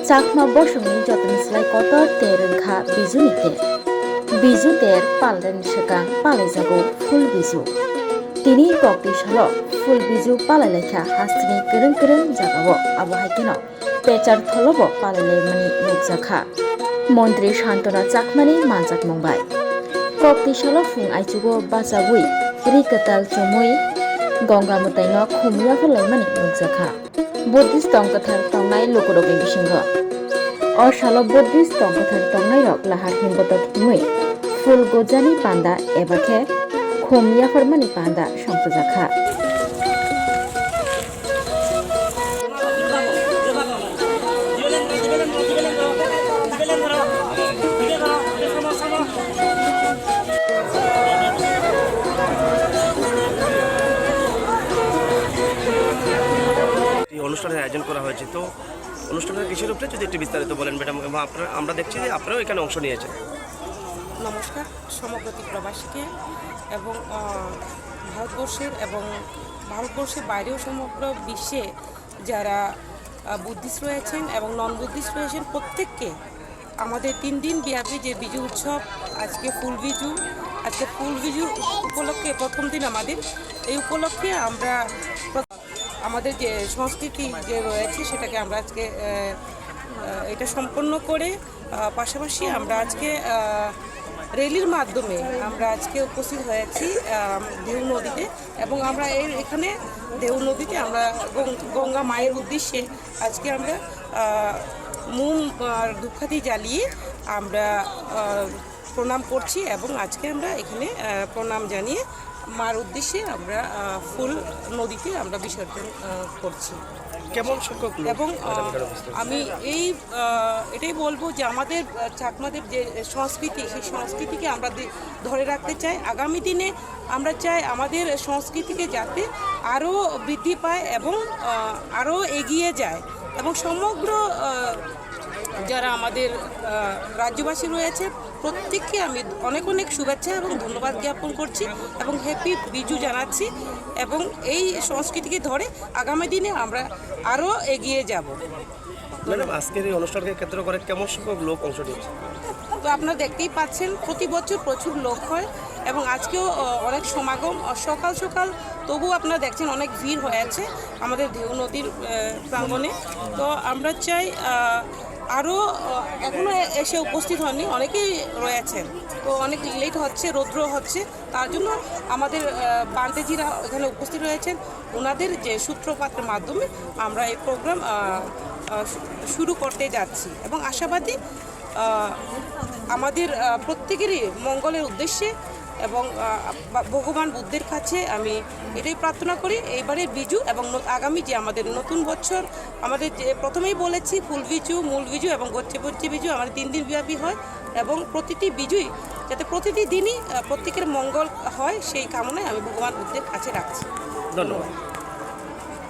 চাকমা বসুনি যতন সিলাই কটর তেরংখা বিজুনিতে বিজু তের পালরেন সেকাং পালাইজাগো ফুল বিজু তিনি কক্তি সাল ফুল বিজু পালাইলেখা হাস্তিনি গরং গরং জাগাবো আবহাইকেন পেচার থলব পালাইলে মানি নুকজাখা মন্ত্রী শান্তনা চাকমানি মানজাক মংবাই কক্তি সাল Phom আইচুগো বাসাবুই রিকাতাল চমুই Ganga মতাইন খুমিয়া ফলাইমানি নুকজাখা Buddhist তংকথার তংনাই লোকরোগের বিসিংহ অশাল Buddhist তংকথার তংনাই rock লাহার হিমবতক হিমুই ফুল গোজানি পান্দা এবাখে খুমিয়া ফরমানি পান্দা সংসজাখা অনুষ্ঠানের আয়োজন করা হয়েছে, তো অনুষ্ঠানের কিসের উপরে যদি একটু বিস্তারিত বলেন ম্যাডাম। এবং আমরা দেখছি যে আপনারাও এখানে অংশ নিয়েছেন। নমস্কার সমগ্রতি প্রবাসীকে এবং ভারতবর্ষের বাইরেও সমগ্র বিশ্বে যারা বুদ্ধিস্ট রয়েছেন এবং নন বুদ্ধিস্ট রয়েছেন প্রত্যেককে আমাদের 3 দিন ব্যাপী যে বিজু উৎসব, আজকে ফুল বিজু উপলক্ষে প্রথম দিন আমাদের এই উপলক্ষে আমরা আমাদের যে সংস্কৃতি যে রয়েছে সেটাকে আমরা আজকে এটা সম্পন্ন করে পাশাপাশি আমরা আজকে রেলির মাধ্যমে আমরা আজকে উপস্থিত হয়েছি দেউ নদীতে এবং আমরা এখানে দেউ নদীতে আমরা গঙ্গা মায়ের উদ্দেশ্যে আজকে আমরা মোম ধূপকাঠি জ্বালিয়ে আমরা প্রণাম করছি এবং আজকে আমরা এখানে প্রণাম জানিয়ে মার উদ্দেশ্যে আমরা ফুল নদীতে আমরা বিসর্জন করছি। কেমন সংখ্যক লোক? এবং আমি এটাই বলবো যে আমাদের চাকমাদের যে সংস্কৃতি, সেই সংস্কৃতিকে আমরা ধরে রাখতে চাই। আগামী দিনে আমরা চাই আমাদের সংস্কৃতিকে যাতে আরও বৃদ্ধি পায় এবং আরও এগিয়ে যায় এবং সমগ্র যারা আমাদের রাজ্যবাসী রয়েছে প্রত্যেককে আমি অনেক অনেক শুভেচ্ছা এবং ধন্যবাদ জ্ঞাপন করছি এবং হ্যাপি বিজু জানাচ্ছি এবং এই সংস্কৃতিকে ধরে আগামী দিনে আমরা আরও এগিয়ে যাব। ম্যাডাম, আজকের এই অনুষ্ঠানকে কেন্দ্র করে কেমন সংখ্যক লোক অংশ নিয়েছে? তো আপনারা দেখতেই পাচ্ছেন প্রতি বছর প্রচুর লোক হয় এবং আজকেও অনেক সমাগম সকাল তবু আপনারা দেখছেন অনেক ভিড় হয়েছে আমাদের দেউ নদীর প্রাঙ্গণে। তো আমরা চাই আরও এখনও এসে উপস্থিত হননি, অনেকেই রয়েছেন, তো অনেক লেট হচ্ছে, রৌদ্র হচ্ছে, তার জন্য আমাদের বান্তেজিরা এখানে উপস্থিত রয়েছেন। ওনাদের যে সূত্রপাতের মাধ্যমে আমরা এই প্রোগ্রাম শুরু করতে যাচ্ছি এবং আশাবাদী আমাদের প্রত্যেকেরই মঙ্গলের উদ্দেশ্যে এবং ভগবান বুদ্ধের কাছে আমি এটাই প্রার্থনা করি এইবারের বিজু এবং আগামী যে আমাদের নতুন বছর আমাদের যে প্রথমেই বলেছি ফুল বিজু, মূল বিজু এবং গচ্চে বিজু আমাদের 3 দিন ব্যাপী হয় এবং প্রতিটি বিজুই যাতে প্রতিটি দিনই প্রত্যেকের মঙ্গল হয় সেই কামনায় আমি ভগবান বুদ্ধের কাছে রাখছি। ধন্যবাদ।